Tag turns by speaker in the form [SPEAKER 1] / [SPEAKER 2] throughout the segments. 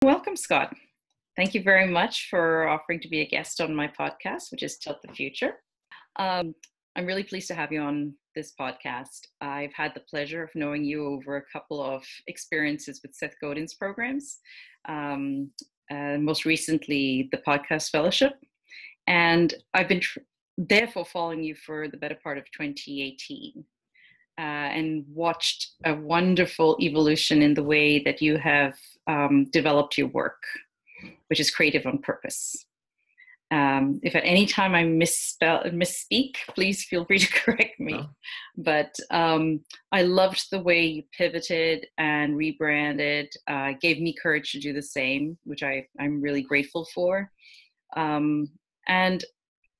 [SPEAKER 1] Welcome, Scott. Thank you very much for offering to be a guest on my podcast, which is Tilt the Future. I'm really pleased to have you on this podcast. I've had the pleasure of knowing you over a couple of experiences with Seth Godin's programs, most recently the Podcast Fellowship. And I've been therefore following you for the better part of 2018 and watched a wonderful evolution in the way that you have developed your work, which is creative on purpose. If at any time I misspeak, please feel free to correct me. No. But I loved the way you pivoted and rebranded, gave me courage to do the same, which I'm really grateful for. And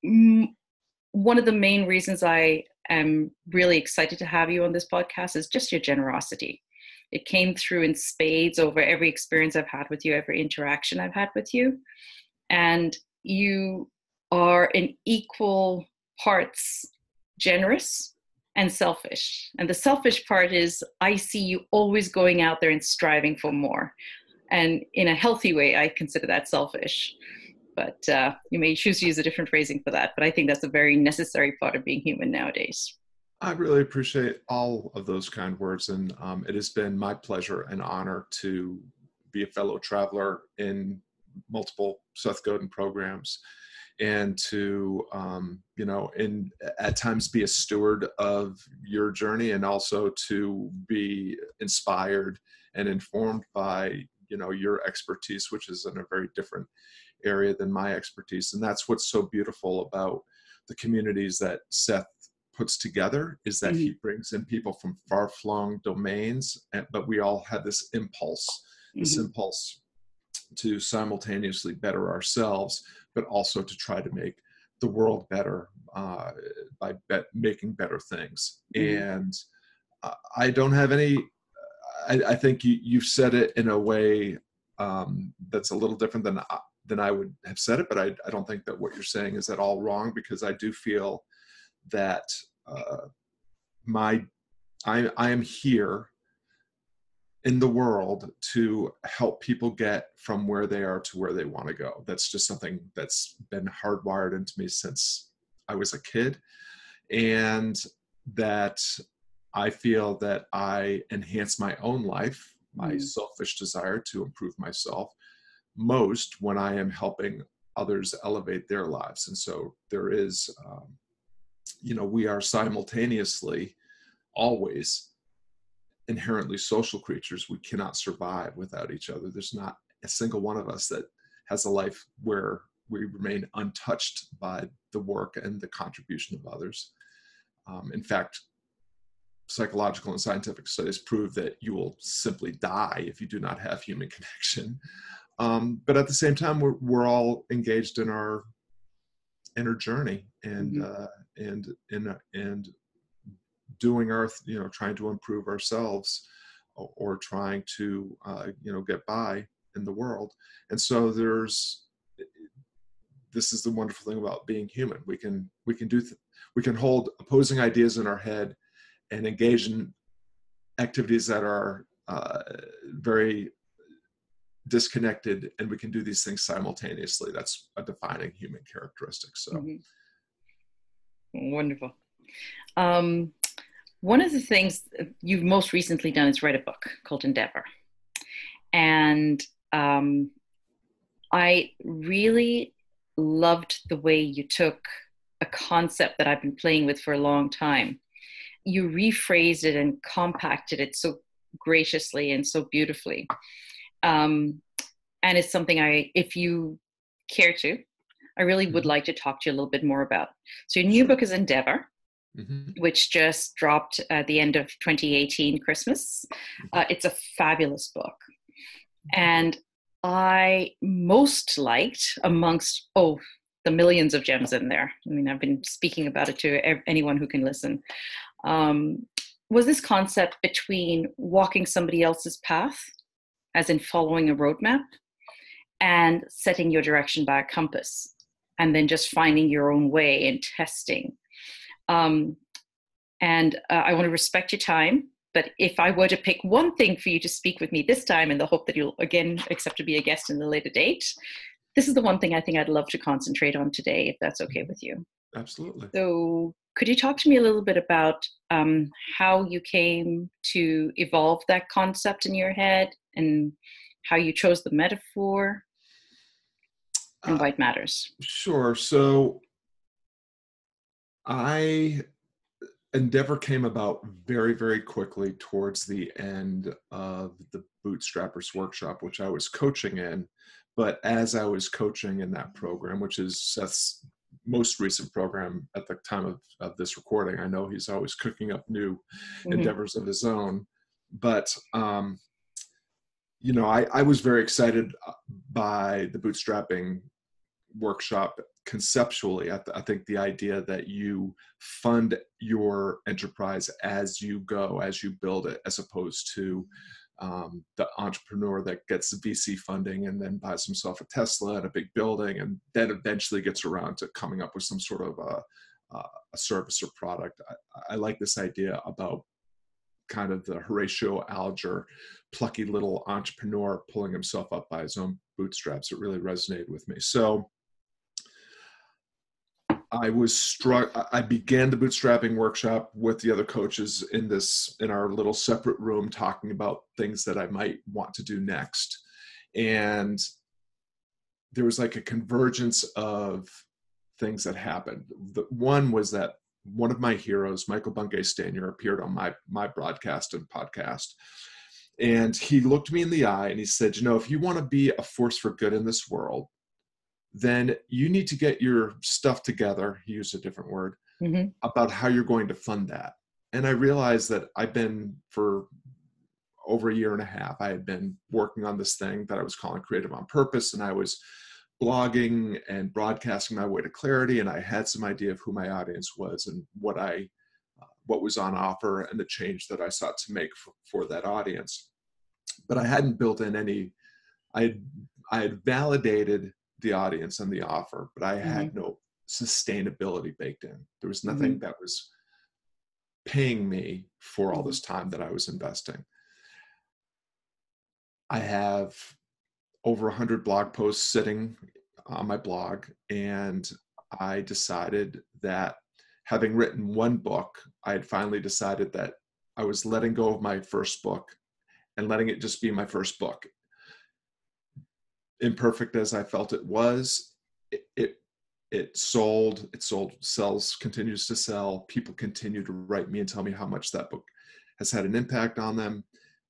[SPEAKER 1] one of the main reasons I am really excited to have you on this podcast is just your generosity. It came through in spades over every experience I've had with you, every interaction I've had with you. And you are in equal parts generous and selfish. And the selfish part is I see you always going out there and striving for more. And in a healthy way, I consider that selfish. But you may choose to use a different phrasing for that. But I think that's a very necessary part of being human nowadays.
[SPEAKER 2] I really appreciate all of those kind words. And it has been my pleasure and honor to be a fellow traveler in multiple Seth Godin programs and to, at times be a steward of your journey and also to be inspired and informed by, your expertise, which is in a very different area than my expertise. And that's what's so beautiful about the communities that Seth puts together is that he brings in people from far-flung domains, but we all have this impulse to simultaneously better ourselves, but also to try to make the world better by making better things. And I don't have any, I think you've said it in a way that's a little different than I would have said it, but I don't think that what you're saying is at all wrong, because I do feel that I am here in the world to help people get from where they are to where they want to go. That's just something that's been hardwired into me since I was a kid, and that I feel that I enhance my own life, my selfish desire to improve myself, most when I am helping others elevate their lives. And so there is, we are simultaneously always inherently social creatures. We cannot survive without each other. There's not a single one of us that has a life where we remain untouched by the work and the contribution of others. In fact, psychological and scientific studies prove that you will simply die if you do not have human connection. But at the same time, we're all engaged in our inner journey and doing our, trying to improve ourselves or trying to, get by in the world. And so this is the wonderful thing about being human. We can hold opposing ideas in our head and engage in activities that are very disconnected, and we can do these things simultaneously. That's a defining human characteristic. So
[SPEAKER 1] wonderful. One of the things you've most recently done is write a book called Endeavor. And I really loved the way you took a concept that I've been playing with for a long time. You rephrased it and compacted it so graciously and so beautifully. And it's something if you care to, I really would like to talk to you a little bit more about. So your new book is Endeavor, which just dropped at the end of 2018, Christmas. It's a fabulous book. And I most liked amongst, the millions of gems in there. I mean, I've been speaking about it to anyone who can listen. Was this concept between walking somebody else's path, as in following a roadmap, and setting your direction by a compass, and then just finding your own way and testing. I want to respect your time, But if I were to pick one thing for you to speak with me this time in the hope that you'll again accept to be a guest in a later date, this is the one thing I think I'd love to concentrate on today, if that's okay with you.
[SPEAKER 2] Absolutely.
[SPEAKER 1] So could you talk to me a little bit about how you came to evolve that concept in your head and how you chose the metaphor and why it matters?
[SPEAKER 2] Sure. So Endeavor came about very, very quickly towards the end of the Bootstrappers Workshop, which I was coaching in. But as I was coaching in that program, which is Seth's most recent program at the time of this recording, I know he's always cooking up new endeavors of his own. But, I was very excited by the bootstrapping workshop conceptually. I think the idea that you fund your enterprise as you go, as you build it, as opposed to the entrepreneur that gets the VC funding and then buys himself a Tesla and a big building, and then eventually gets around to coming up with some sort of a service or product. I like this idea about kind of the Horatio Alger, plucky little entrepreneur pulling himself up by his own bootstraps. It really resonated with me. So I was struck. I began the bootstrapping workshop with the other coaches in our little separate room, talking about things that I might want to do next. And there was like a convergence of things that happened. The one was that one of my heroes, Michael Bungay-Stanier, appeared on my broadcast and podcast. And he looked me in the eye and he said, if you want to be a force for good in this world, then you need to get your stuff together. He used a different word about how you're going to fund that. And I realized that I've been, for over a year and a half, I had been working on this thing that I was calling Creative on Purpose. And I was blogging and broadcasting my way to clarity. And I had some idea of who my audience was and what was on offer and the change that I sought to make for that audience. But I hadn't built in any, I had validated the audience and the offer, but I had no sustainability baked in. There was nothing that was paying me for all this time that I was investing. I have over 100 blog posts sitting on my blog, and I decided that, having written one book, I had finally decided that I was letting go of my first book and letting it just be my first book. Imperfect as I felt it was, it sold, sells, continues to sell. People continue to write me and tell me how much that book has had an impact on them,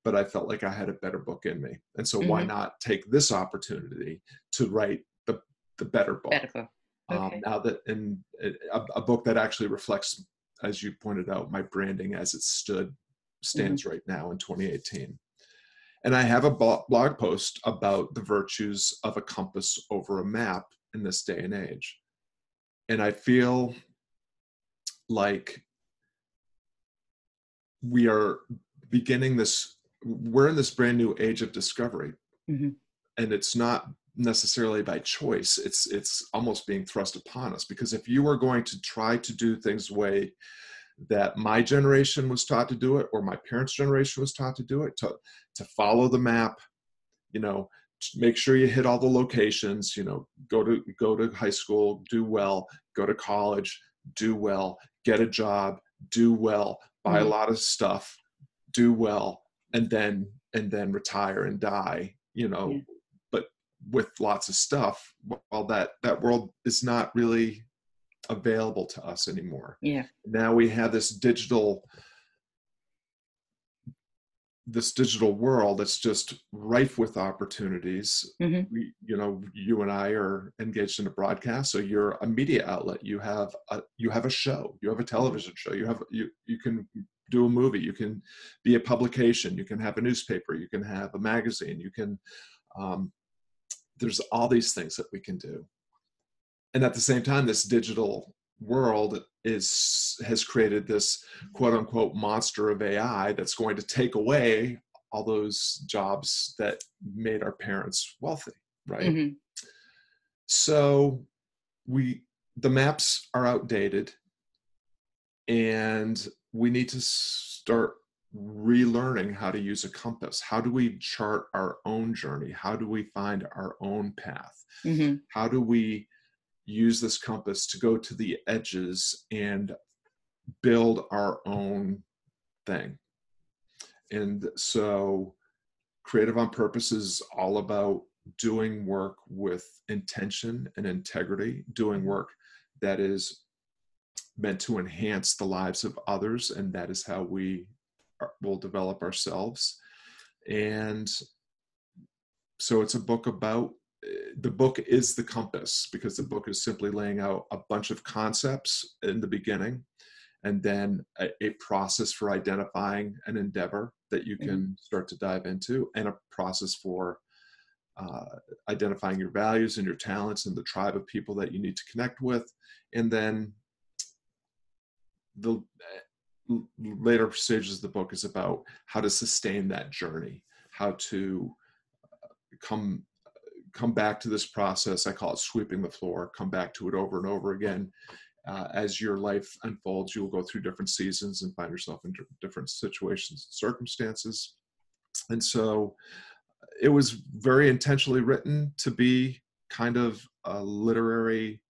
[SPEAKER 2] but I felt like I had a better book in me. And so why not take this opportunity to write the better book?
[SPEAKER 1] Better book. Okay.
[SPEAKER 2] Now that in a book that actually reflects, as you pointed out, my branding as it stands right now in 2018. And I have a blog post about the virtues of a compass over a map in this day and age. And I feel like we're in this brand new age of discovery. And it's not necessarily by choice. It's almost being thrust upon us, because if you are going to try to do things the way that my generation was taught to do it, or my parents' generation was taught to do it, to follow the map, make sure you hit all the locations, go to high school, do well, go to college, do well, get a job, do well, buy a lot of stuff, do well, and then retire and die, but with lots of stuff. Well, that world is not really available to us anymore. Now we have this digital world that's just rife with opportunities. You and I are engaged in a broadcast, so you're a media outlet. You have a show, you have a television show, you can do a movie, you can be a publication, you can have a newspaper, you can have a magazine, you can there's all these things that we can do. And at the same time, this digital world has created this quote unquote monster of AI that's going to take away all those jobs that made our parents wealthy, right? So the maps are outdated, and we need to start relearning how to use a compass. How do we chart our own journey? How do we find our own path?
[SPEAKER 1] Mm-hmm.
[SPEAKER 2] How do we use this compass to go to the edges and build our own thing? And so Creative on Purpose is all about doing work with intention and integrity, doing work that is meant to enhance the lives of others, and that is how we will develop ourselves. And so it's a book about, the book is the compass, because the book is simply laying out a bunch of concepts in the beginning, and then a process for identifying an endeavor that you can start to dive into, and a process for identifying your values and your talents and the tribe of people that you need to connect with. And then the later stages of the book is about how to sustain that journey, how to come back to this process. I call it sweeping the floor. Come back to it over and over again. As your life unfolds, you will go through different seasons and find yourself in different situations and circumstances. And so it was very intentionally written to be kind of a literary,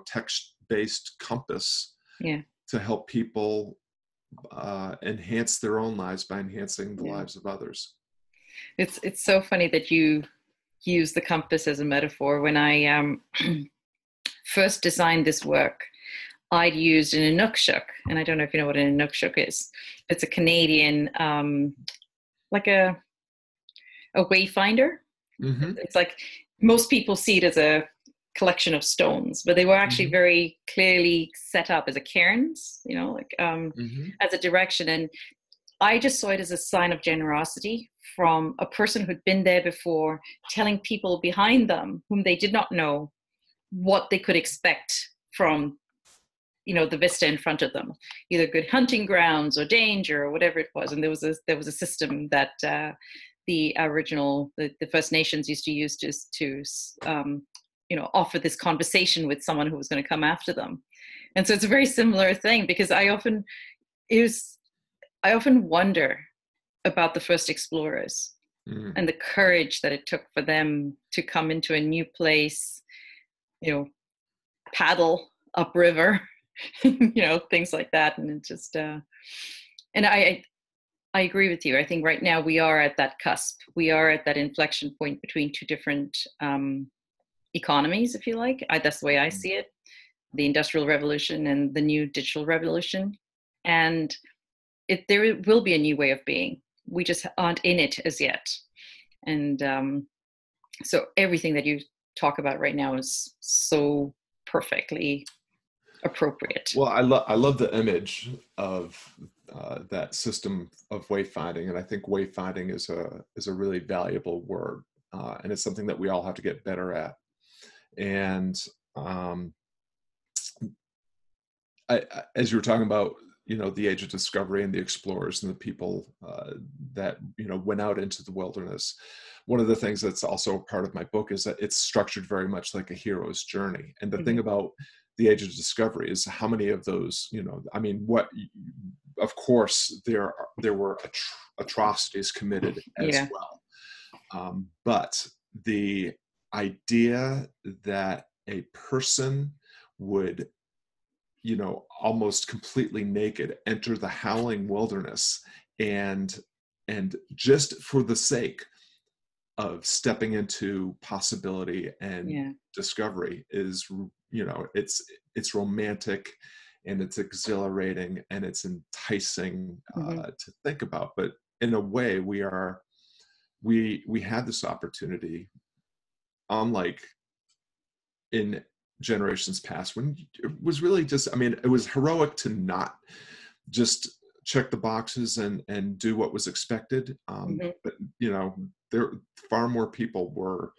[SPEAKER 2] text-based compass,
[SPEAKER 1] Yeah.
[SPEAKER 2] to help people enhance their own lives by enhancing the lives of others.
[SPEAKER 1] It's so funny that you use the compass as a metaphor. When I first designed this work, I'd used an inukshuk, and I don't know if you know what an inukshuk is. It's a Canadian, like a wayfinder.
[SPEAKER 2] Mm-hmm.
[SPEAKER 1] It's like, most people see it as a collection of stones, but they were actually very clearly set up as a cairns, as a direction. And I just saw it as a sign of generosity from a person who'd been there before, telling people behind them, whom they did not know, what they could expect from, the vista in front of them, either good hunting grounds or danger or whatever it was. And there was a system that the First Nations used to use to offer this conversation with someone who was going to come after them. And so it's a very similar thing, because I often wonder about the first explorers and the courage that it took for them to come into a new place, paddle upriver, things like that. And it just, and I agree with you. I think right now we are at that cusp. We are at that inflection point between two different economies, if you like. That's the way I see it: the Industrial Revolution and the new digital revolution. And there will be a new way of being. We just aren't in it as yet. And so everything that you talk about right now is so perfectly appropriate.
[SPEAKER 2] Well, I love the image of that system of wayfinding, and I think wayfinding is a really valuable word, and it's something that we all have to get better at. And as you were talking about, the age of discovery and the explorers and the people that went out into the wilderness, one of the things that's also part of my book is that it's structured very much like a hero's journey. And the thing about the age of discovery is how many of those, of course there were atrocities committed as well, but the idea that a person would almost completely naked enter the howling wilderness and just for the sake of stepping into possibility and discovery is, it's romantic and it's exhilarating and it's enticing to think about. But in a way, we had this opportunity, unlike in generations past, when it was really just, it was heroic to not just check the boxes and do what was expected. But there far more people were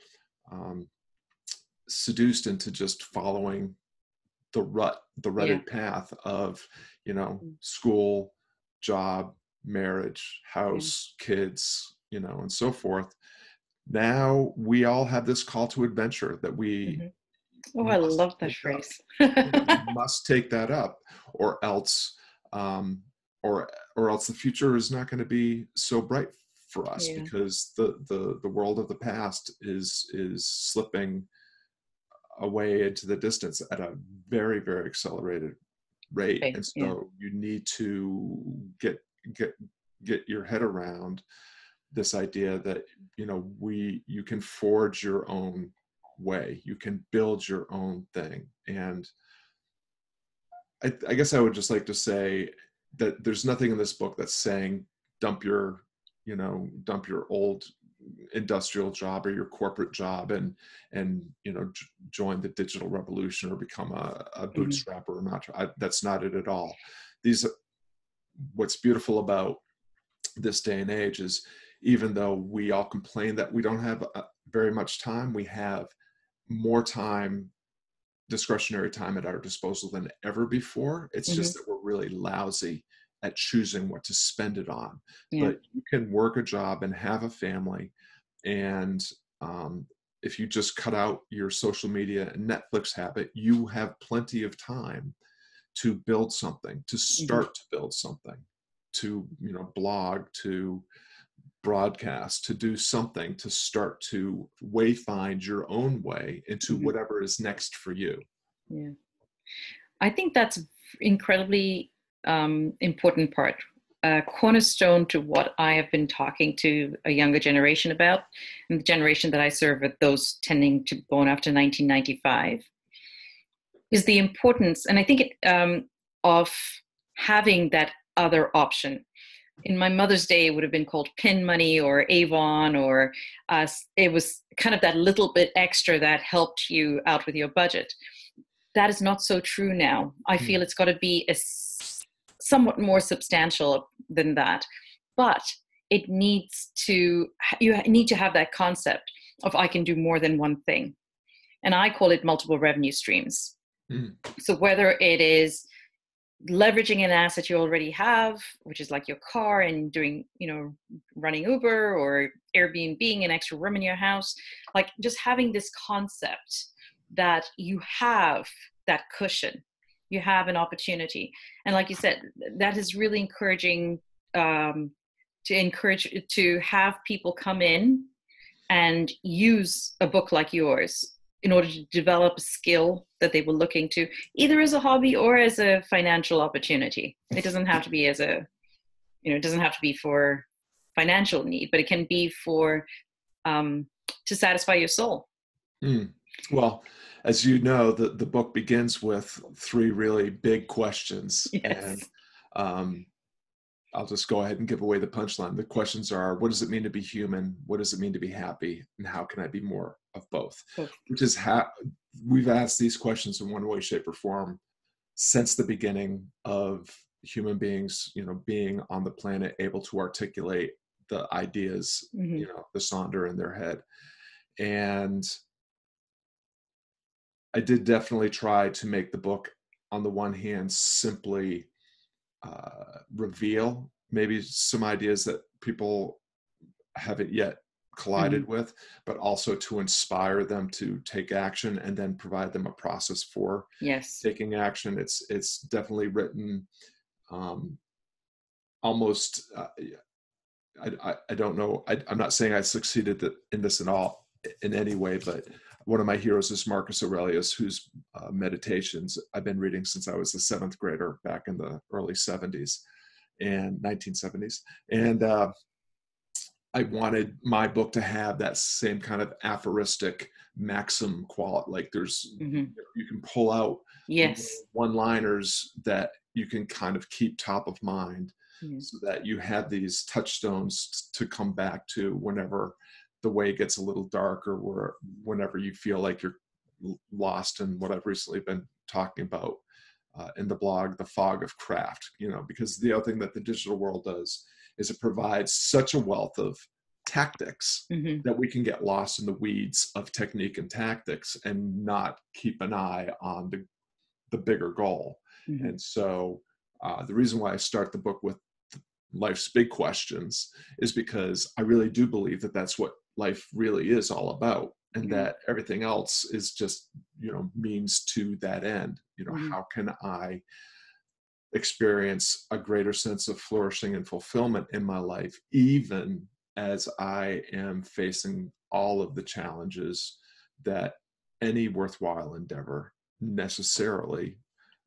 [SPEAKER 2] seduced into just following the rutted path of school, job, marriage, house, kids, and so forth. Now we all have this call to adventure that we
[SPEAKER 1] I love that phrase.
[SPEAKER 2] We must take that up, or else or else the future is not going to be so bright for us,
[SPEAKER 1] Yeah.
[SPEAKER 2] because the world of the past is slipping away into the distance at a very, very accelerated rate.
[SPEAKER 1] Okay.
[SPEAKER 2] And
[SPEAKER 1] Yeah.
[SPEAKER 2] so you need to get get your head around this idea that, you can forge your own way, you can build your own thing. And I guess I would just like to say that there's nothing in this book that's saying dump your, dump your old industrial job or your corporate job and join the digital revolution or become a
[SPEAKER 1] Hmm.
[SPEAKER 2] bootstrapper or not. That's not it at all. These What's beautiful about this day and age is, even though we all complain that we don't have very much time, we have more time, discretionary time at our disposal than ever before. It's
[SPEAKER 1] Hmm.
[SPEAKER 2] just that we're really lousy at choosing what to spend it on.
[SPEAKER 1] Yeah.
[SPEAKER 2] But you can work a job and have a family, and if you just cut out your social media and Netflix habit, you have plenty of time to build something, to
[SPEAKER 1] Hmm.
[SPEAKER 2] start to build something, to blog, to broadcast, to do something, to start to find your own way into
[SPEAKER 1] Hmm.
[SPEAKER 2] whatever is next for you.
[SPEAKER 1] Yeah. I think that's incredibly important part. Cornerstone to what I have been talking to a younger generation about, and the generation that I serve with, those tending to born after 1995, is the importance, and I think of having that other option. In my mother's day, it would have been called pin money or Avon, or it was kind of that little bit extra that helped you out with your budget. That is not so true now. I feel
[SPEAKER 2] Mm.
[SPEAKER 1] it's got to be somewhat more substantial than that. But it needs to, you need to have that concept of I can do more than one thing. And I call it multiple revenue streams.
[SPEAKER 2] Mm.
[SPEAKER 1] So whether it is leveraging an asset you already have, which is like your car, and doing, running Uber or Airbnb an extra room in your house, like just having this concept that you have that cushion, you have an opportunity. And like you said, that is really encouraging, to have people come in and use a book like yours in order to develop a skill that they were looking to, either as a hobby or as a financial opportunity. It doesn't have to be it doesn't have to be for financial need, but it can be for, to satisfy your soul.
[SPEAKER 2] Mm. Well, as you know, the book begins with three really big questions. And
[SPEAKER 1] Yes.
[SPEAKER 2] um, I'll just go ahead and give away the punchline. The questions are: what does it mean to be human? What does it mean to be happy? And how can I be more of both?
[SPEAKER 1] Both.
[SPEAKER 2] Which is how we've asked these questions in one way, shape, or form since the beginning of human beings, being on the planet, able to articulate the ideas,
[SPEAKER 1] Mm-hmm.
[SPEAKER 2] the sonder in their head. And I did definitely try to make the book, on the one hand, simply reveal maybe some ideas that people haven't yet
[SPEAKER 1] Mm-hmm.
[SPEAKER 2] collided with, but also to inspire them to take action and then provide them a process for
[SPEAKER 1] Yes.
[SPEAKER 2] taking action. It's definitely written um, almost. I don't know. I'm not saying I succeeded in this at all in any way, but one of my heroes is Marcus Aurelius, whose meditations I've been reading since I was a seventh grader back in the early 70s and 1970s. And I wanted my book to have that same kind of aphoristic maxim quality. Like
[SPEAKER 1] Mm-hmm.
[SPEAKER 2] you can pull out
[SPEAKER 1] Yes.
[SPEAKER 2] one-liners that you can kind of keep top of mind,
[SPEAKER 1] Yeah.
[SPEAKER 2] so that you have these touchstones to come back to whenever the way gets a little dark, or whenever you feel like you're lost in what I've recently been talking about in the blog, the fog of craft. Because the other thing that the digital world does is it provides such a wealth of tactics
[SPEAKER 1] Mm-hmm.
[SPEAKER 2] that we can get lost in the weeds of technique and tactics and not keep an eye on the bigger goal.
[SPEAKER 1] Mm-hmm.
[SPEAKER 2] And so the reason why I start the book with life's big questions is because I really do believe that that's what life really is all about, and
[SPEAKER 1] Yeah.
[SPEAKER 2] that everything else is just means to that end.
[SPEAKER 1] Mm-hmm.
[SPEAKER 2] How can I experience a greater sense of flourishing and fulfillment in my life, even as I am facing all of the challenges that any worthwhile endeavor necessarily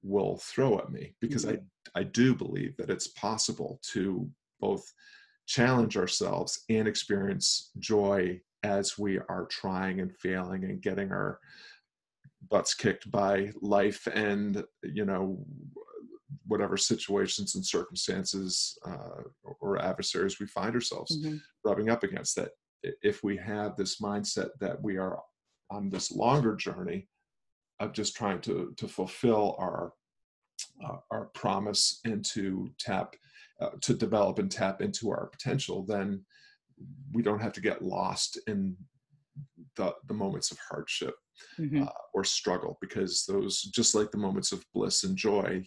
[SPEAKER 2] will throw at me. Because I do believe that it's possible to both challenge ourselves and experience joy as we are trying and failing and getting our butts kicked by life and, whatever situations and circumstances or adversaries we find ourselves rubbing up against. That if we have this mindset that we are on this longer journey of just trying to fulfill our promise and to develop and tap into our potential, then we don't have to get lost in the moments of hardship or struggle, because those, just like the moments of bliss and joy,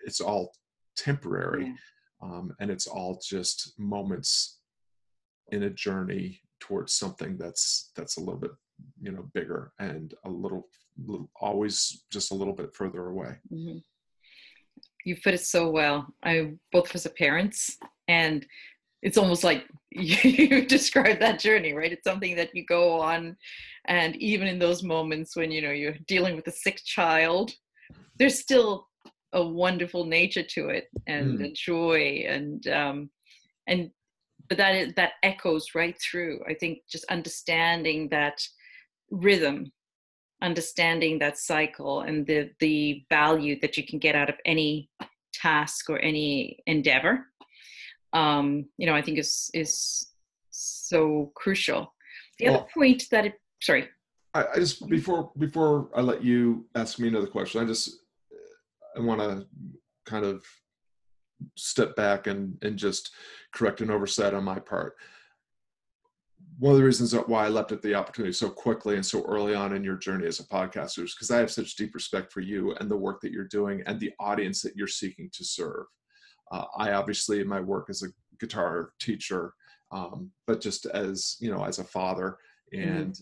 [SPEAKER 2] it's all temporary. And it's all just moments in a journey towards something that's a little bit, bigger and a little always just a little bit further away.
[SPEAKER 1] You put it so well. Both of us are parents, and it's almost like you described that journey, right? It's something that you go on, and even in those moments when you're dealing with a sick child, there's still a wonderful nature to it, and a joy, but that echoes right through. I think just understanding that rhythm, understanding that cycle, and the value that you can get out of any task or any endeavor, I think is so crucial. The other point that
[SPEAKER 2] I just, before I let you ask me another question, I want to kind of step back and just correct an oversight on my part. One of the reasons why I leapt at the opportunity so quickly and so early on in your journey as a podcaster is because I have such deep respect for you and the work that you're doing and the audience that you're seeking to serve. I obviously, in my work as a guitar teacher, but just as, as a father and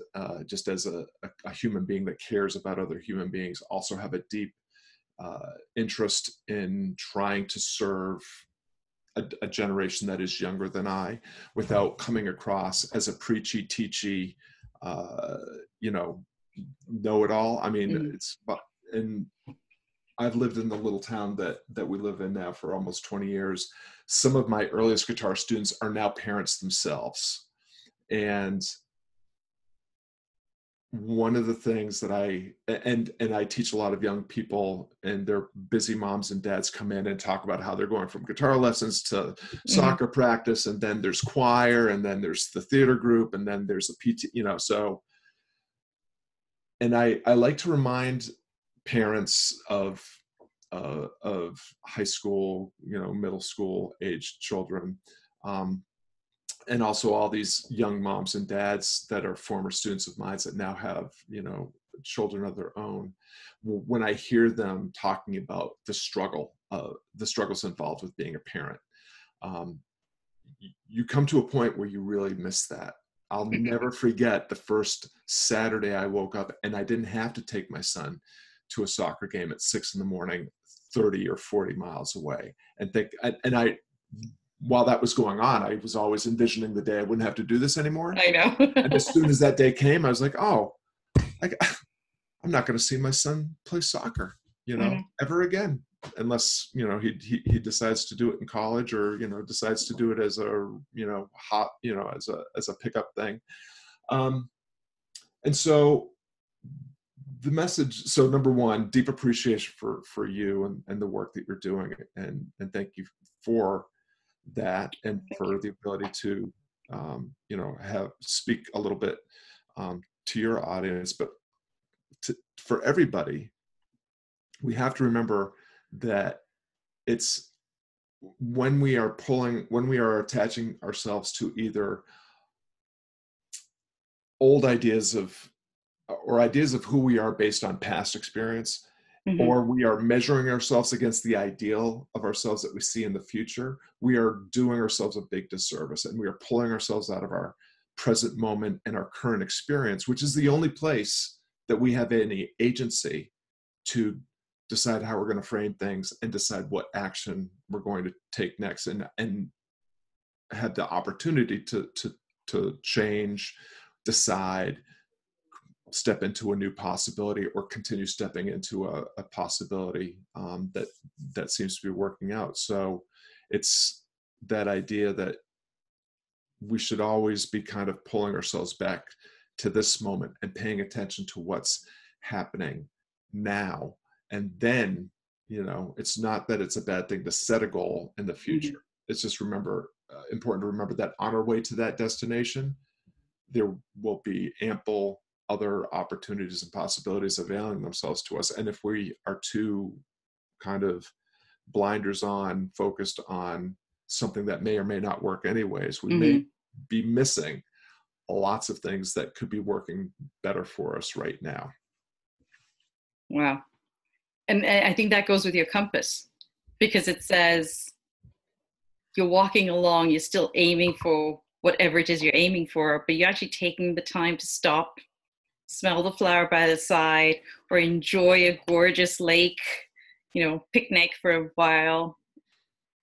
[SPEAKER 2] just as a human being that cares about other human beings, also have a deep interest in trying to serve a generation that is younger than I, without coming across as a preachy, teachy, know-it-all. I mean, and I've lived in the little town that we live in now for almost 20 years. Some of my earliest guitar students are now parents themselves. And one of the things that I teach a lot of young people, and their busy moms and dads come in and talk about how they're going from guitar lessons to soccer practice, and then there's choir, and then there's the theater group, and then there's a PT, so. And I like to remind parents of high school, middle school aged children, and also all these young moms and dads that are former students of mine that now have, children of their own. When I hear them talking about the struggles involved with being a parent, you come to a point where you really miss that. I'll never forget the first Saturday I woke up and I didn't have to take my son to a soccer game at 6 a.m, 30 or 40 miles away. While that was going on, I was always envisioning the day I wouldn't have to do this anymore.
[SPEAKER 1] I know.
[SPEAKER 2] And as soon as that day came, I was like, I'm not going to see my son play soccer, ever again, unless, he decides to do it in college, or, decides to do it as a, as a pickup thing. And so the message, so number one, deep appreciation for you and the work that you're doing. And thank you for that, and for the ability to speak a little bit to your audience. But for everybody, we have to remember that it's when we are attaching ourselves to either old ideas of who we are based on past experience, or we are measuring ourselves against the ideal of ourselves that we see in the future, we are doing ourselves a big disservice, and we are pulling ourselves out of our present moment and our current experience, which is the only place that we have any agency to decide how we're going to frame things, and decide what action we're going to take next, and have the opportunity to change, decide, step into a new possibility, or continue stepping into a possibility that seems to be working out. So it's that idea that we should always be kind of pulling ourselves back to this moment and paying attention to what's happening now. And then, it's not that it's a bad thing to set a goal in the future. It's just important to remember that on our way to that destination, there will be ample other opportunities and possibilities availing themselves to us. And if we are too kind of blinders on, focused on something that may or may not work anyways, we may be missing lots of things that could be working better for us right now.
[SPEAKER 1] Wow. And I think that goes with your compass, because it says you're walking along, you're still aiming for whatever it is you're aiming for, but you're actually taking the time to stop, smell the flower by the side, or enjoy a gorgeous lake, picnic for a while.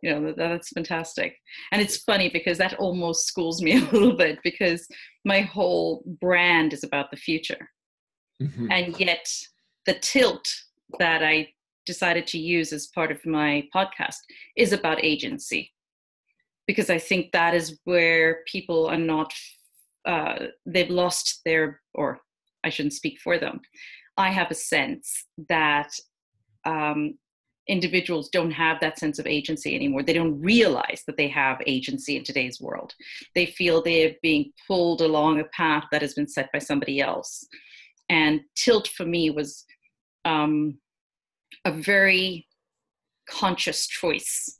[SPEAKER 1] That's fantastic. And it's funny because that almost schools me a little bit, because my whole brand is about the future. And yet the tilt that I decided to use as part of my podcast is about agency, because I think that is where people are not, they've lost their, or I shouldn't speak for them. I have a sense that individuals don't have that sense of agency anymore. They don't realize that they have agency in today's world. They feel they're being pulled along a path that has been set by somebody else. And tilt for me was a very conscious choice,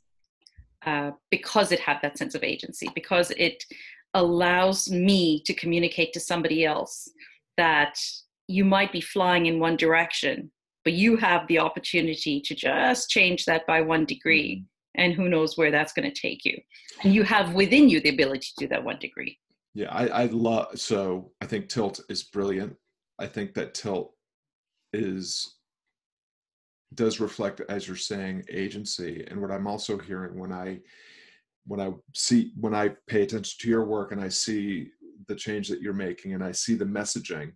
[SPEAKER 1] because it had that sense of agency, because it allows me to communicate to somebody else that you might be flying in one direction, but you have the opportunity to just change that by 1 degree, and who knows where that's going to take you. And you have within you the ability to do that 1 degree.
[SPEAKER 2] Yeah, so I think tilt is brilliant. I think that tilt does reflect, as you're saying, agency. And what I'm also hearing when I pay attention to your work and I see the change that you're making and I see the messaging,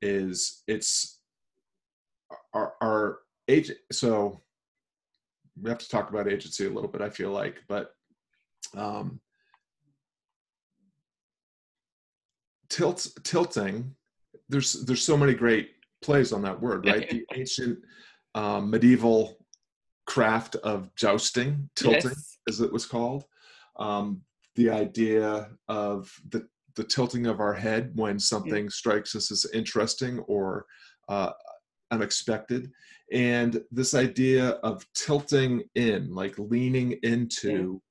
[SPEAKER 2] is it's our agent. So we have to talk about agency a little bit, I feel like, but tilting, there's so many great plays on that word, right? The ancient medieval craft of jousting, tilting,
[SPEAKER 1] Yes.
[SPEAKER 2] as it was called. The idea of the tilting of our head when something strikes us as interesting or unexpected. And this idea of tilting in, like leaning into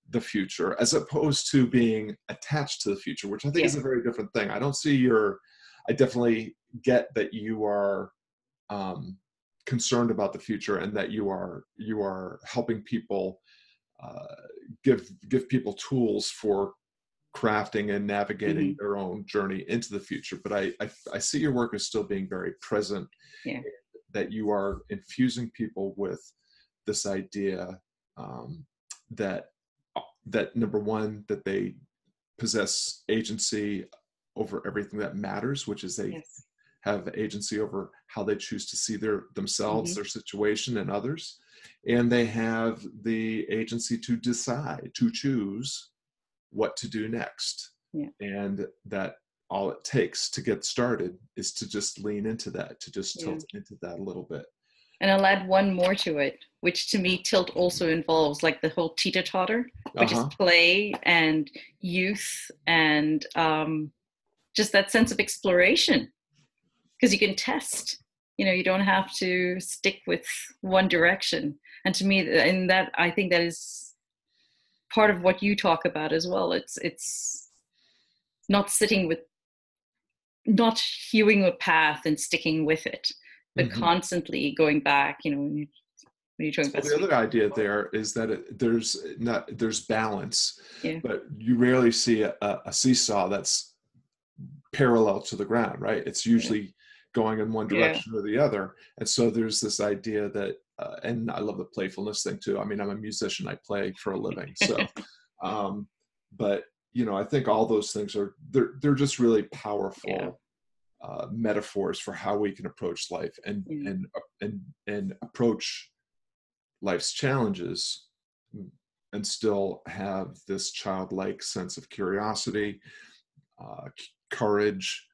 [SPEAKER 2] the future, as opposed to being attached to the future, which I think is a very different thing. I definitely get that you are concerned about the future, and that you are helping people, give people tools for crafting and navigating their own journey into the future. But I see your work as still being very present, that you are infusing people with this idea that number one, that they possess agency over everything that matters, which is they have agency over how they choose to see themselves, their situation, and others. And they have the agency to decide, to choose what to do next. And that all it takes to get started is to just lean into that, to just tilt into that a little bit.
[SPEAKER 1] And I'll add one more to it, which to me, tilt also involves like the whole teeter-totter, which is play and youth and just that sense of exploration, because you can test. You don't have to stick with one direction. And to me, in that, I think that is part of what you talk about as well. It's not not hewing a path and sticking with it, but constantly going back, when you're talking about
[SPEAKER 2] the other idea there is that there's balance, but you rarely see a seesaw that's parallel to the ground, right? It's usually going in one
[SPEAKER 1] Yeah.
[SPEAKER 2] direction or the other. And so there's this idea that, and I love the playfulness thing too. I mean, I'm a musician, I play for a living. So, but I think all those things they're just really
[SPEAKER 1] Yeah.
[SPEAKER 2] powerful metaphors for how we can approach life and approach life's challenges and still have this childlike sense of curiosity, courage,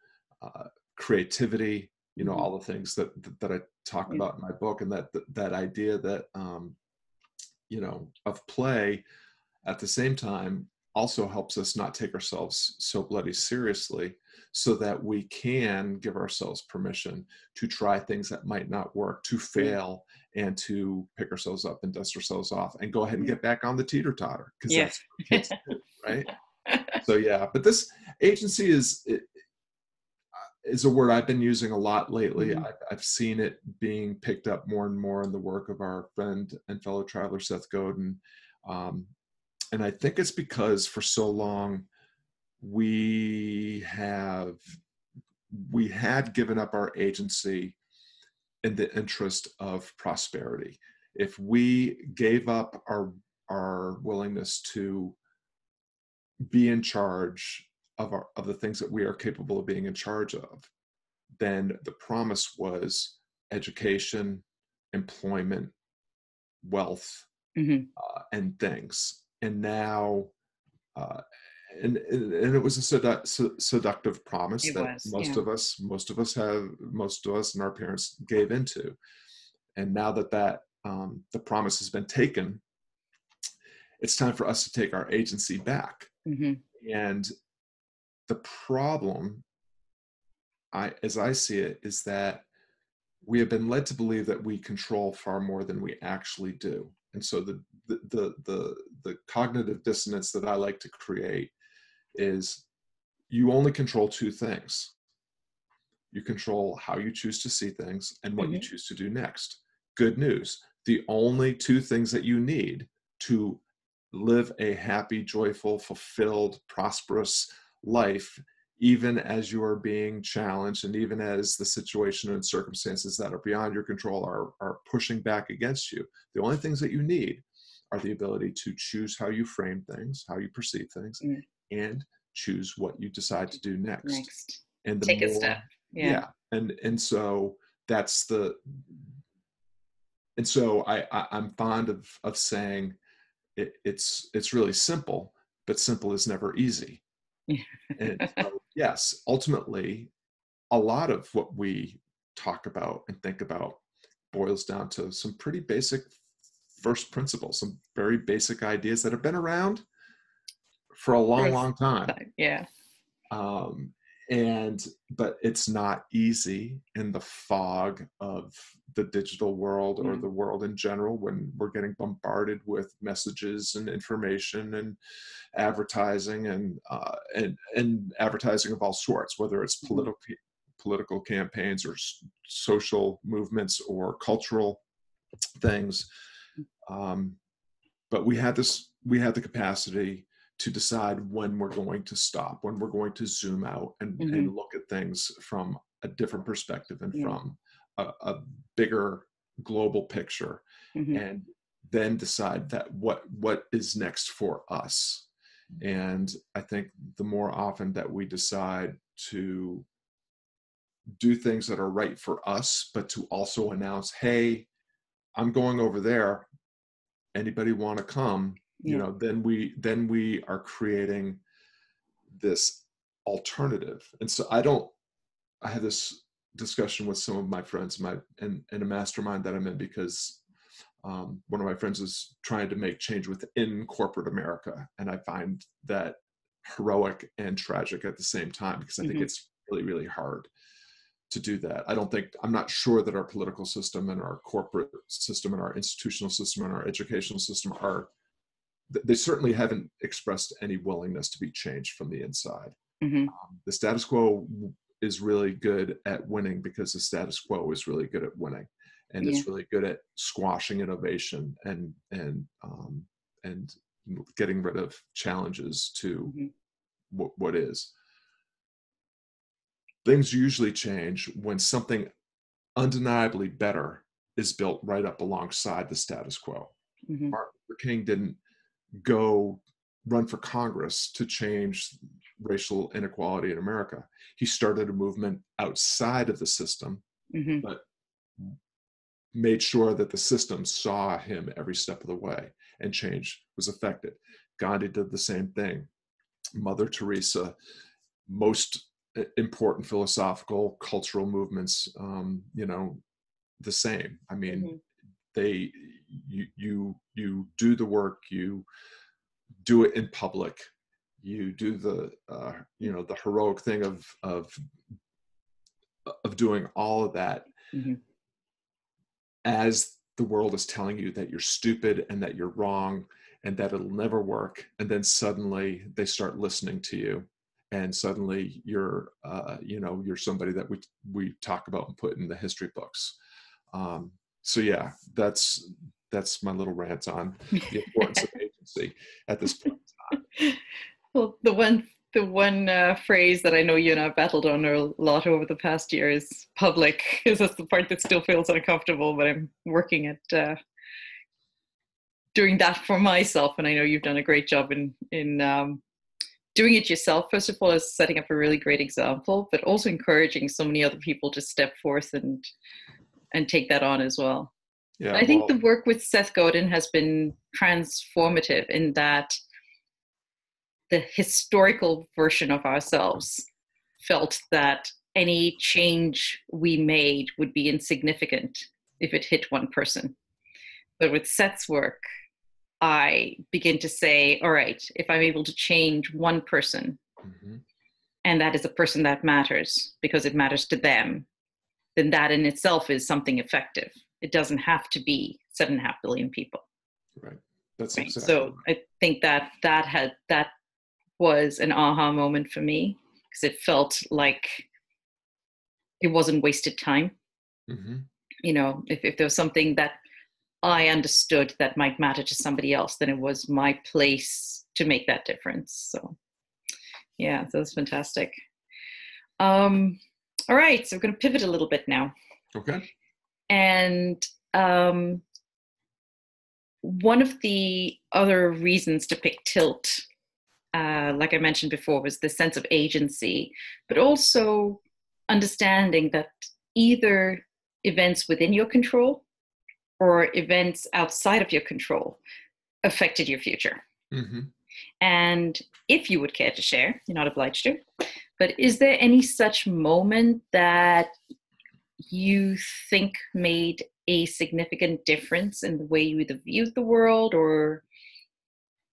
[SPEAKER 2] creativity, all the things that I talk about in my book, and that idea that, of play at the same time also helps us not take ourselves so bloody seriously, so that we can give ourselves permission to try things that might not work, to fail, and to pick ourselves up and dust ourselves off and go ahead and get back on the teeter-totter, because
[SPEAKER 1] Yeah.
[SPEAKER 2] that's what kids do, right? So yeah, but this agency is a word I've been using a lot lately. I've seen it being picked up more and more in the work of our friend and fellow traveler Seth Godin. And I think it's because for so long we had given up our agency in the interest of prosperity. If we gave up our willingness to be in charge of the things that we are capable of being in charge of, then the promise was education, employment, wealth, and things. And now, and it was a seductive promise
[SPEAKER 1] It
[SPEAKER 2] that
[SPEAKER 1] was.
[SPEAKER 2] most
[SPEAKER 1] Yeah.
[SPEAKER 2] of us and our parents gave into. And now that the promise has been taken, it's time for us to take our agency back. And the problem, as I see it, is that we have been led to believe that we control far more than we actually do. And so the cognitive dissonance that I like to create is you only control two things. You control how you choose to see things and what you choose to do next. Good news. The only two things that you need to live a happy, joyful, fulfilled, prosperous life, even as you are being challenged and even as the situation and circumstances that are beyond your control are pushing back against you, the only things that you need are the ability to choose how you frame things, how you perceive things, and choose what you decide to do next. And the
[SPEAKER 1] Take a
[SPEAKER 2] more,
[SPEAKER 1] step. Yeah.
[SPEAKER 2] and so that's I'm fond of saying it's really simple, but simple is never easy. And so, yes, ultimately, a lot of what we talk about and think about boils down to some pretty basic first principles, some very basic ideas that have been around for a long, long time.
[SPEAKER 1] Yeah.
[SPEAKER 2] But it's not easy in the fog of the digital world or the world in general, when we're getting bombarded with messages and information and advertising and advertising of all sorts, whether it's political campaigns or social movements or cultural things. But we had the capacity to decide when we're going to stop, when we're going to zoom out and look at things from a different perspective and from a bigger global picture, and then decide that what is next for us. And I think the more often that we decide to do things that are right for us, but to also announce, hey, I'm going over there, anybody want to come, then we are creating this alternative. And so I had this discussion with some of my friends in a mastermind that I'm in, because one of my friends is trying to make change within corporate America, and I find that heroic and tragic at the same time, because I think it's really, really hard to do that. I'm not sure that our political system and our corporate system and our institutional system and our educational system they certainly haven't expressed any willingness to be changed from the inside. The status quo is really good at winning, because the status quo is really good at winning, and it's really good at squashing innovation and getting rid of challenges to what is. things usually change when something undeniably better is built right up alongside the status quo.
[SPEAKER 1] Mm-hmm.
[SPEAKER 2] Martin Luther King didn't go run for Congress to change racial inequality in America. He started a movement outside of the system,
[SPEAKER 1] Mm-hmm.
[SPEAKER 2] but made sure that the system saw him every step of the way and change was effected. Gandhi did the same thing. Mother Teresa, most important philosophical, cultural movements, the same. I mean,
[SPEAKER 1] Mm-hmm.
[SPEAKER 2] you do the work, you do it in public, you do the the heroic thing of doing all of that
[SPEAKER 1] Mm-hmm.
[SPEAKER 2] as the world is telling you that you're stupid and that you're wrong and that it'll never work, and then suddenly they start listening to you, and suddenly you're somebody that we talk about and put in the history books. So yeah, that's my little rant on the importance of agency at this point in time.
[SPEAKER 1] Well, the one phrase that I know you and I've battled on a lot over the past year is public, because that's the part that still feels uncomfortable. But I'm working at doing that for myself, and I know you've done a great job in doing it yourself. First of all, as setting up a really great example, but also encouraging so many other people to step forth and take that on as well.
[SPEAKER 2] Yeah,
[SPEAKER 1] I think
[SPEAKER 2] well,
[SPEAKER 1] the work with Seth Godin has been transformative in that the historical version of ourselves felt that any change we made would be insignificant if it hit one person. But with Seth's work, I begin to say, all right, if I'm able to change one person,
[SPEAKER 2] mm-hmm.
[SPEAKER 1] and that is a person that matters because it matters to them, then that in itself is something effective. It doesn't have to be 7.5 billion people.
[SPEAKER 2] Right. That's
[SPEAKER 1] Right.
[SPEAKER 2] exactly
[SPEAKER 1] So I think that was an aha moment for me, because it felt like it wasn't wasted time.
[SPEAKER 2] right. Mm-hmm.
[SPEAKER 1] If there was something that I understood that might matter to somebody else, then it was my place to make that difference. So yeah, so that's fantastic. All right, so we're going to pivot a little bit now.
[SPEAKER 2] Okay.
[SPEAKER 1] And one of the other reasons to pick Tilt, like I mentioned before, was the sense of agency, but also understanding that either events within your control or events outside of your control affected your future.
[SPEAKER 2] Mm-hmm.
[SPEAKER 1] And if you would care to share, you're not obliged to, but is there any such moment that you think made a significant difference in the way you either viewed the world or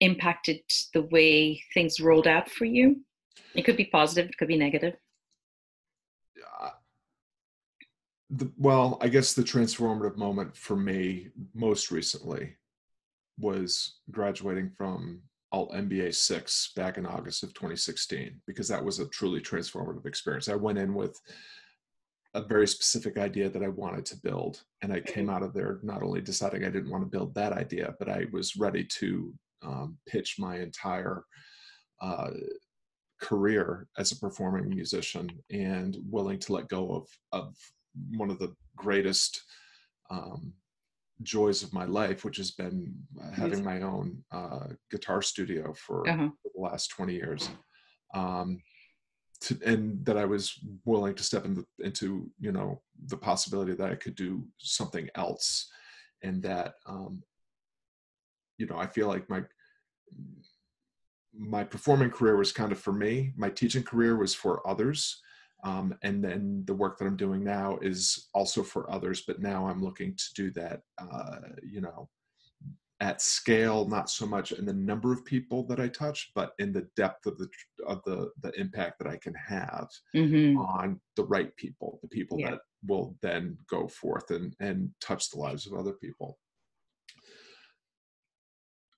[SPEAKER 1] impacted the way things rolled out for you? It could be positive, it could be negative.
[SPEAKER 2] Well, I guess the transformative moment for me most recently was graduating from Alt MBA 6 back in August of 2016, because that was a truly transformative experience. I went in with a very specific idea that I wanted to build, and I came out of there not only deciding I didn't want to build that idea, but I was ready to pitch my entire career as a performing musician, and willing to let go of one of the greatest joys of my life, which has been having my own guitar studio for
[SPEAKER 1] Uh-huh.
[SPEAKER 2] the last 20 years. And that I was willing to step into the possibility that I could do something else, and that I feel like my performing career was kind of for me. My teaching career was for others. And then the work that I'm doing now is also for others, but now I'm looking to do that, at scale, not so much in the number of people that I touch, but in the depth of the impact that I can have
[SPEAKER 1] Mm-hmm.
[SPEAKER 2] on the right people, the people
[SPEAKER 1] Yeah.
[SPEAKER 2] that will then go forth and touch the lives of other people.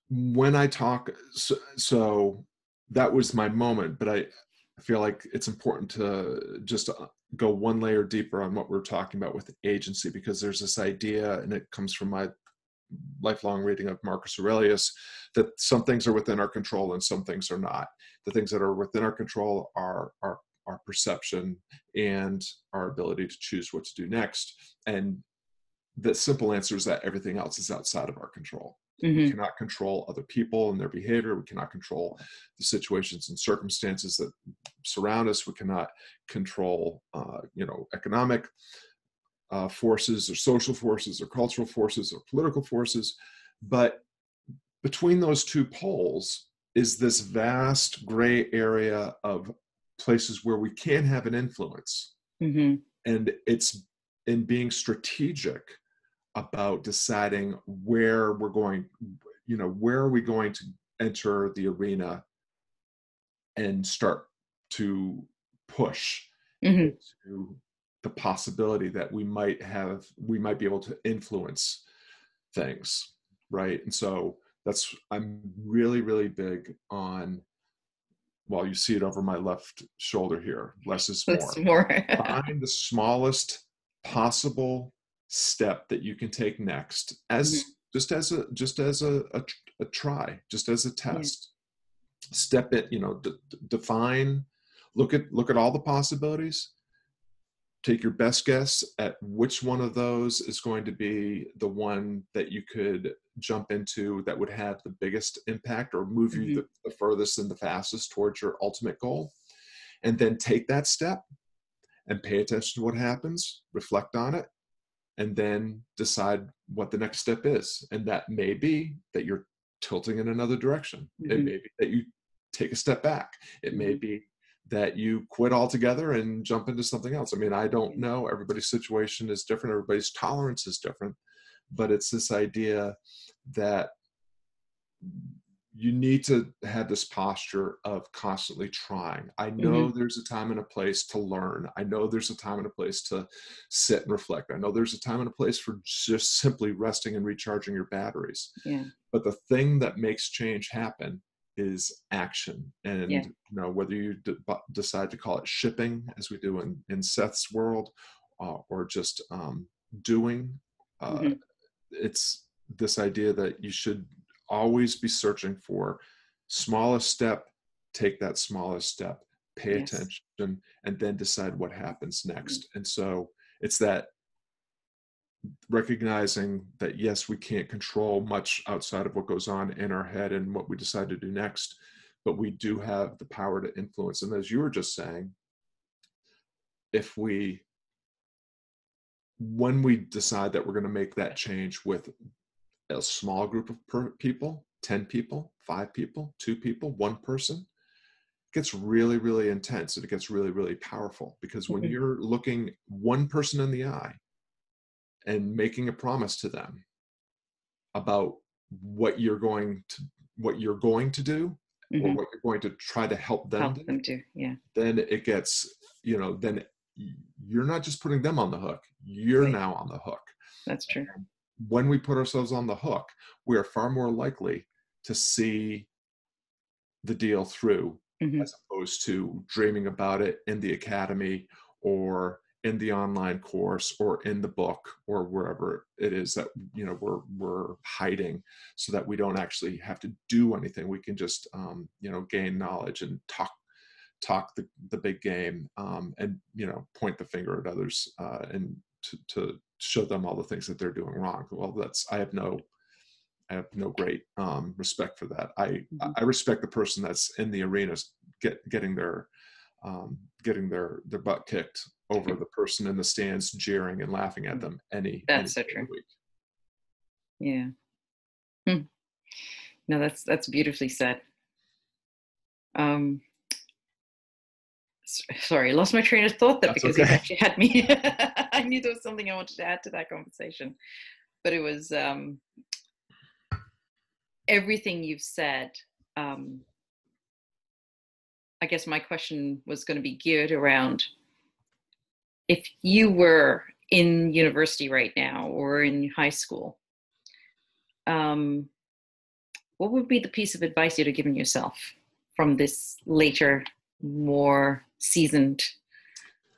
[SPEAKER 2] When I talk, so that was my moment, but I feel like it's important to just go one layer deeper on what we're talking about with agency, because there's this idea, and it comes from my lifelong reading of Marcus Aurelius, that some things are within our control and some things are not. The things that are within our control are our perception, and our ability to choose what to do next. And the simple answer is that everything else is outside of our control. We cannot control other people and their behavior. We cannot control the situations and circumstances that surround us. We cannot control, economic forces or social forces or cultural forces or political forces. But between those two poles is this vast gray area of places where we can have an influence. And it's in being strategic about deciding where we're going, where are we going to enter the arena and start to push into the possibility that we might be able to influence things, right? And so I'm really, really big on, well, you see it over my left shoulder here, less is more.
[SPEAKER 1] Less is more.
[SPEAKER 2] Find the smallest possible step that you can take next, as just as a try, just as a test. Step it, define, look at all the possibilities, take your best guess at which one of those is going to be the one that you could jump into that would have the biggest impact or move you the furthest and the fastest towards your ultimate goal. And then take that step and pay attention to what happens, reflect on it, and then decide what the next step is. And that may be that you're tilting in another direction. It may be that you take a step back. It may be that you quit altogether and jump into something else. I mean, I don't know. Everybody's situation is different. Everybody's tolerance is different. But it's this idea that you need to have this posture of constantly trying. I know there's a time and a place to learn. I know there's a time and a place to sit and reflect. I know there's a time and a place for just simply resting and recharging your batteries. But the thing that makes change happen is action. And whether you decide to call it shipping, as we do in Seth's world, or just doing, it's this idea that you should always be searching for smallest step, take that smallest step, pay attention, and then decide what happens next. And so it's that recognizing that, yes, we can't control much outside of what goes on in our head and what we decide to do next, but we do have the power to influence. And as you were just saying, when we decide that we're going to make that change with a small group of people, 10 people, 5 people, 2 people, 1 person, it gets really, really intense, and it gets really, really powerful. Because when you're looking one person in the eye and making a promise to them about what you're going to do, or what you're going to try to help them do, then it gets, then you're not just putting them on the hook, you're now on the hook.
[SPEAKER 1] That's true.
[SPEAKER 2] And when we put ourselves on the hook, we are far more likely to see the deal through, as opposed to dreaming about it in the academy or in the online course or in the book or wherever it is that we're hiding, so that we don't actually have to do anything. We can just gain knowledge and talk the big game, and point the finger at others, and to show them all the things that they're doing wrong. Well, I have no great respect for that. I respect the person that's in the arena getting their butt kicked over the person in the stands jeering and laughing at them any
[SPEAKER 1] so true.
[SPEAKER 2] week.
[SPEAKER 1] Yeah. No, that's beautifully said. Sorry, I lost my train of thought there, because
[SPEAKER 2] okay.
[SPEAKER 1] you actually had me. I knew there was something I wanted to add to that conversation, but it was everything you've said. I guess my question was going to be geared around, if you were in university right now or in high school, what would be the piece of advice you'd have given yourself from this later, more seasoned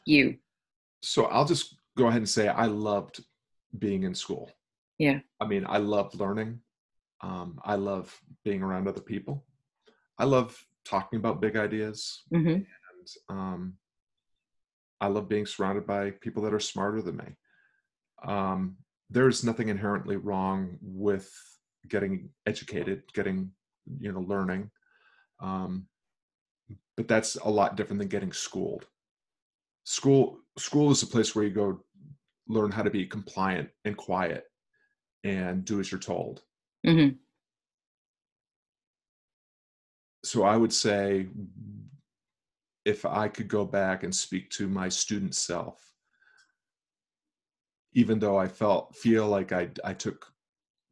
[SPEAKER 1] you?
[SPEAKER 2] So I'll just go ahead and say I loved being in school.
[SPEAKER 1] Yeah.
[SPEAKER 2] I mean, I love learning. I love being around other people. I love talking about big ideas. And I love being surrounded by people that are smarter than me. There's nothing inherently wrong with getting educated, getting, learning. But that's a lot different than getting schooled. School is a place where you go learn how to be compliant and quiet and do as you're told.
[SPEAKER 1] Mm-hmm.
[SPEAKER 2] So I would say, if I could go back and speak to my student self, even though I feel like I took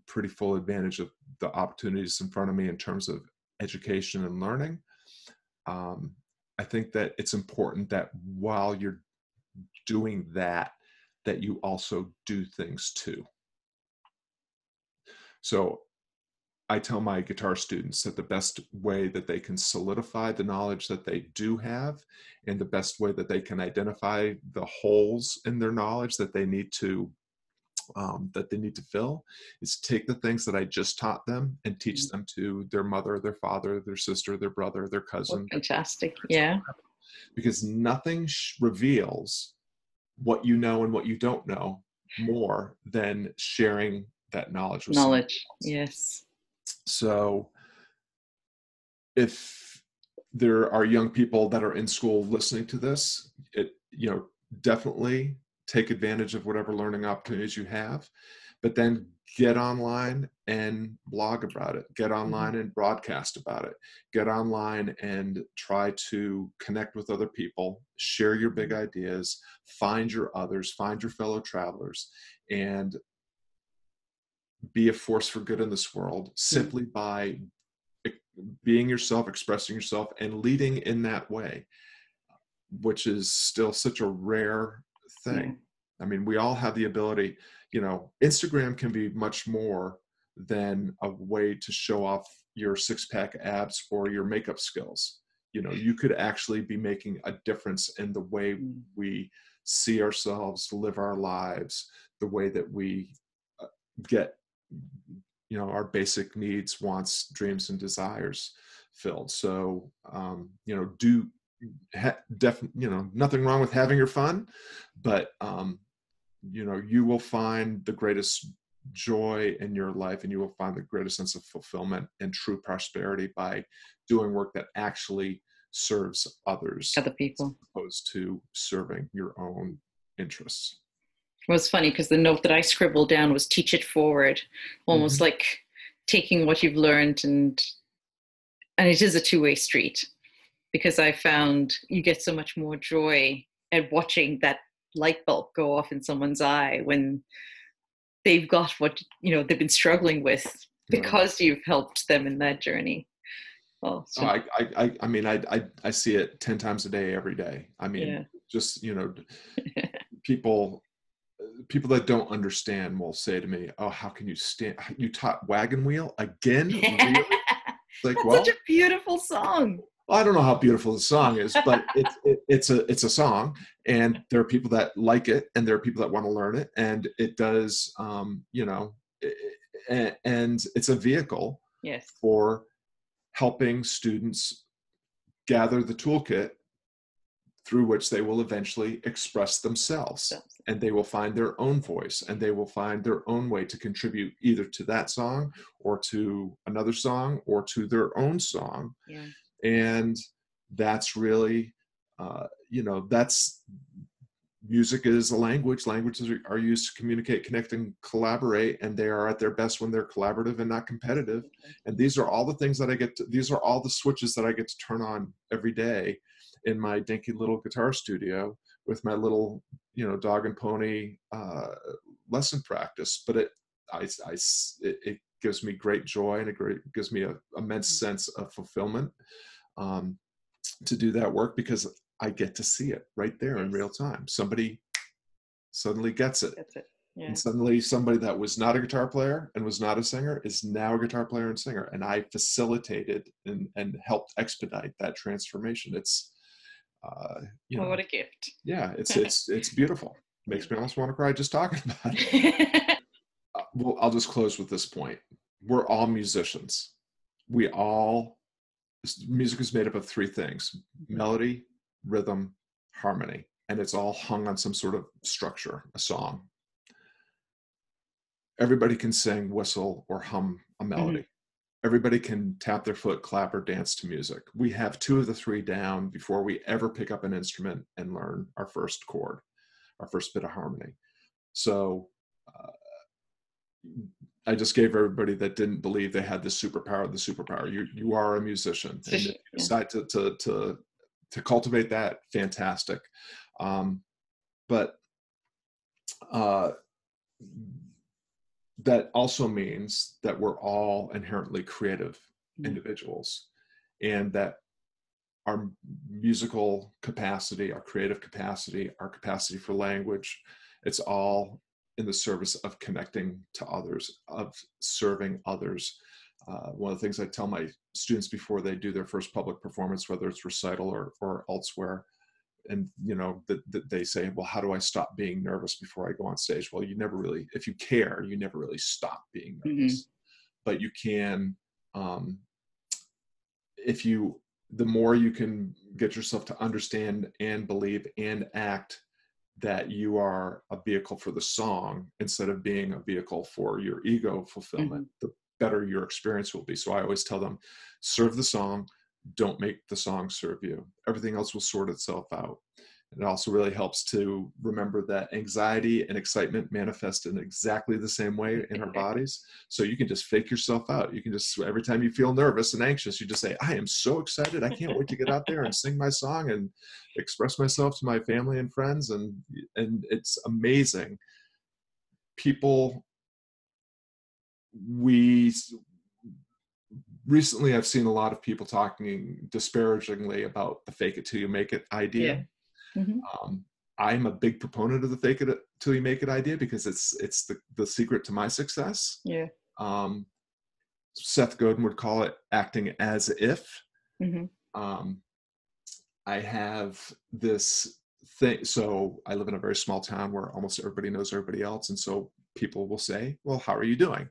[SPEAKER 2] pretty full advantage of the opportunities in front of me in terms of education and learning, I think that it's important that while you're doing that you also do things too. So I tell my guitar students that the best way that they can solidify the knowledge that they do have, and the best way that they can identify the holes in their knowledge that they need to fill, is take the things that I just taught them and teach them to their mother, their father, their sister, their brother, their cousin.
[SPEAKER 1] Oh, fantastic. Yeah.
[SPEAKER 2] Because nothing reveals what you know and what you don't know more than sharing that knowledge with someone else.
[SPEAKER 1] Yes.
[SPEAKER 2] So if there are young people that are in school listening to this, definitely take advantage of whatever learning opportunities you have, but then get online and blog about it, get online and broadcast about it, get online and try to connect with other people, share your big ideas, find your others, find your fellow travelers, and be a force for good in this world simply by being yourself, expressing yourself, and leading in that way, which is still such a rare thing. I mean, we all have the ability, Instagram can be much more than a way to show off your six-pack abs or your makeup skills. You could actually be making a difference in the way we see ourselves, live our lives, the way that we get our basic needs, wants, dreams, and desires filled. So nothing wrong with having your fun, but you will find the greatest joy in your life, and you will find the greatest sense of fulfillment and true prosperity by doing work that actually serves others,
[SPEAKER 1] other people,
[SPEAKER 2] as opposed to serving your own interests.
[SPEAKER 1] It was funny because the note that I scribbled down was teach it forward, almost like taking what you've learned, and it is a two-way street, because I found you get so much more joy at watching that light bulb go off in someone's eye when they've got what they've been struggling with, because you've helped them in that journey. Oh, so.
[SPEAKER 2] I mean, I see it 10 times a day, every day. I mean, just people that don't understand will say to me, "Oh, how can you stand? You taught Wagon Wheel again?" Really? Like,
[SPEAKER 1] that's such a beautiful song.
[SPEAKER 2] I don't know how beautiful the song is, but it's a song, and there are people that like it, and there are people that want to learn it, and it does, and it's a vehicle for helping students gather the toolkit through which they will eventually express themselves, and they will find their own voice, and they will find their own way to contribute either to that song or to another song or to their own song. And that's really, that's, music is a language. Languages are used to communicate, connect, and collaborate, and they are at their best when they're collaborative and not competitive. And these are all the things that these are all the switches that I get to turn on every day in my dinky little guitar studio with my little, dog and pony lesson practice. But it gives me great joy, and it gives me an immense sense of fulfillment to do that work, because I get to see it right there in real time. Somebody suddenly gets it. And suddenly somebody that was not a guitar player and was not a singer is now a guitar player and singer. And I facilitated and helped expedite that transformation. It's,
[SPEAKER 1] what a gift.
[SPEAKER 2] Yeah, it's beautiful. Makes me almost want to cry just talking about it. Well, I'll just close with this point. We're all musicians. Music is made up of three things: melody, rhythm, harmony. and it's all hung on some sort of structure, a song. Everybody can sing, whistle, or hum a melody. Everybody can tap their foot, clap, or dance to music. We have 2 of the 3 down before we ever pick up an instrument and learn our first chord, our first bit of harmony. So I just gave everybody that didn't believe they had the superpower. You are a musician, and if you decide to cultivate that, fantastic. But that also means that we're all inherently creative individuals, and that our musical capacity, our creative capacity, our capacity for language, it's all in the service of connecting to others, of serving others. One of the things I tell my students before they do their first public performance, whether it's recital or elsewhere, and they say, well, how do I stop being nervous before I go on stage? Well, you never really, if you care, you never really stop being nervous. But you can, the more you can get yourself to understand and believe and act that you are a vehicle for the song instead of being a vehicle for your ego fulfillment, the better your experience will be. So I always tell them, serve the song, don't make the song serve you. Everything else will sort itself out. It also really helps to remember that anxiety and excitement manifest in exactly the same way in our bodies. So you can just fake yourself out. You can just, every time you feel nervous and anxious, you just say, I am so excited. I can't wait to get out there and sing my song and express myself to my family and friends. And it's amazing. Recently I've seen a lot of people talking disparagingly about the fake it till you make it idea. I'm a big proponent of the fake it till you make it idea because it's the secret to my success. Seth Godin would call it acting as if. I have this thing. So I live in a very small town where almost everybody knows everybody else. And so people will say, well, how are you doing?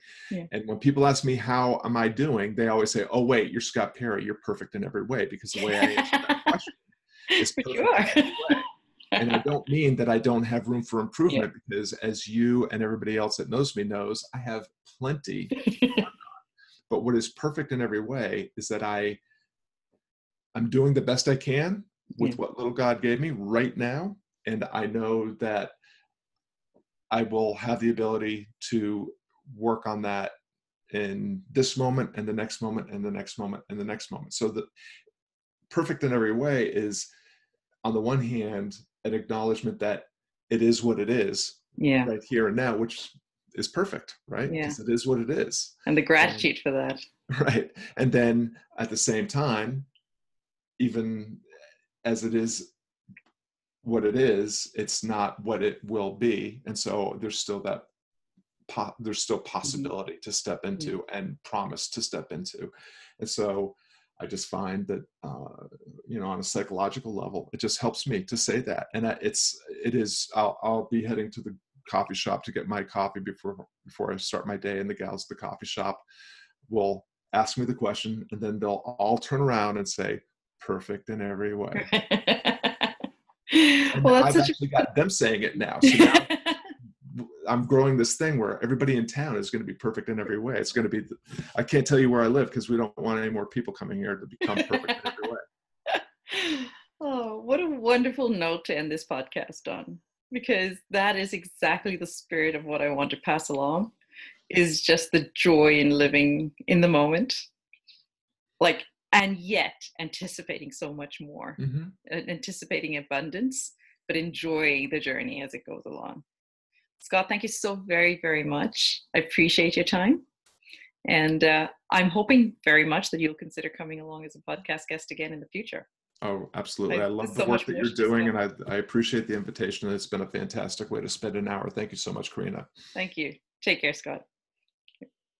[SPEAKER 2] And when people ask me, how am I doing? They always say, oh, wait, you're Scott Perry. You're perfect in every way, because the way I answer that question is perfect in every way. And I don't mean that I don't have room for improvement, because as you and everybody else that knows me knows, I have plenty to work on. But what is perfect in every way is that I'm doing the best I can with what little God gave me right now. And I know that I will have the ability to work on that in this moment and the next moment and the next moment and the next moment. So the perfect in every way is, on the one hand, an acknowledgement that it is what it is right here and now, which is perfect, right? Because it is what it is.
[SPEAKER 1] And the gratitude for that.
[SPEAKER 2] Right. And then at the same time, even as it is what it is, it's not what it will be. And so there's still that there's still possibility to step into and promise to step into. And so I just find that, on a psychological level, it just helps me to say that. And I'll be heading to the coffee shop to get my coffee before I start my day. And the gals at the coffee shop will ask me the question, and then they'll all turn around and say, perfect in every way. And well, I've actually got them saying it now. So now I'm growing this thing where everybody in town is going to be perfect in every way. It's going to be, I can't tell you where I live because we don't want any more people coming here to become perfect in every way.
[SPEAKER 1] Oh, what a wonderful note to end this podcast on, because that is exactly the spirit of what I want to pass along, is just the joy in living in the moment. And yet anticipating so much more, anticipating abundance, but enjoying the journey as it goes along. Scott, thank you so very, very much. I appreciate your time. And I'm hoping very much that you'll consider coming along as a podcast guest again in the future.
[SPEAKER 2] Oh, absolutely. I love the work that you're doing, and I appreciate the invitation. It's been a fantastic way to spend an hour. Thank you so much, Karina.
[SPEAKER 1] Thank you. Take care, Scott.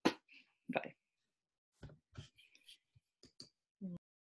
[SPEAKER 1] Bye.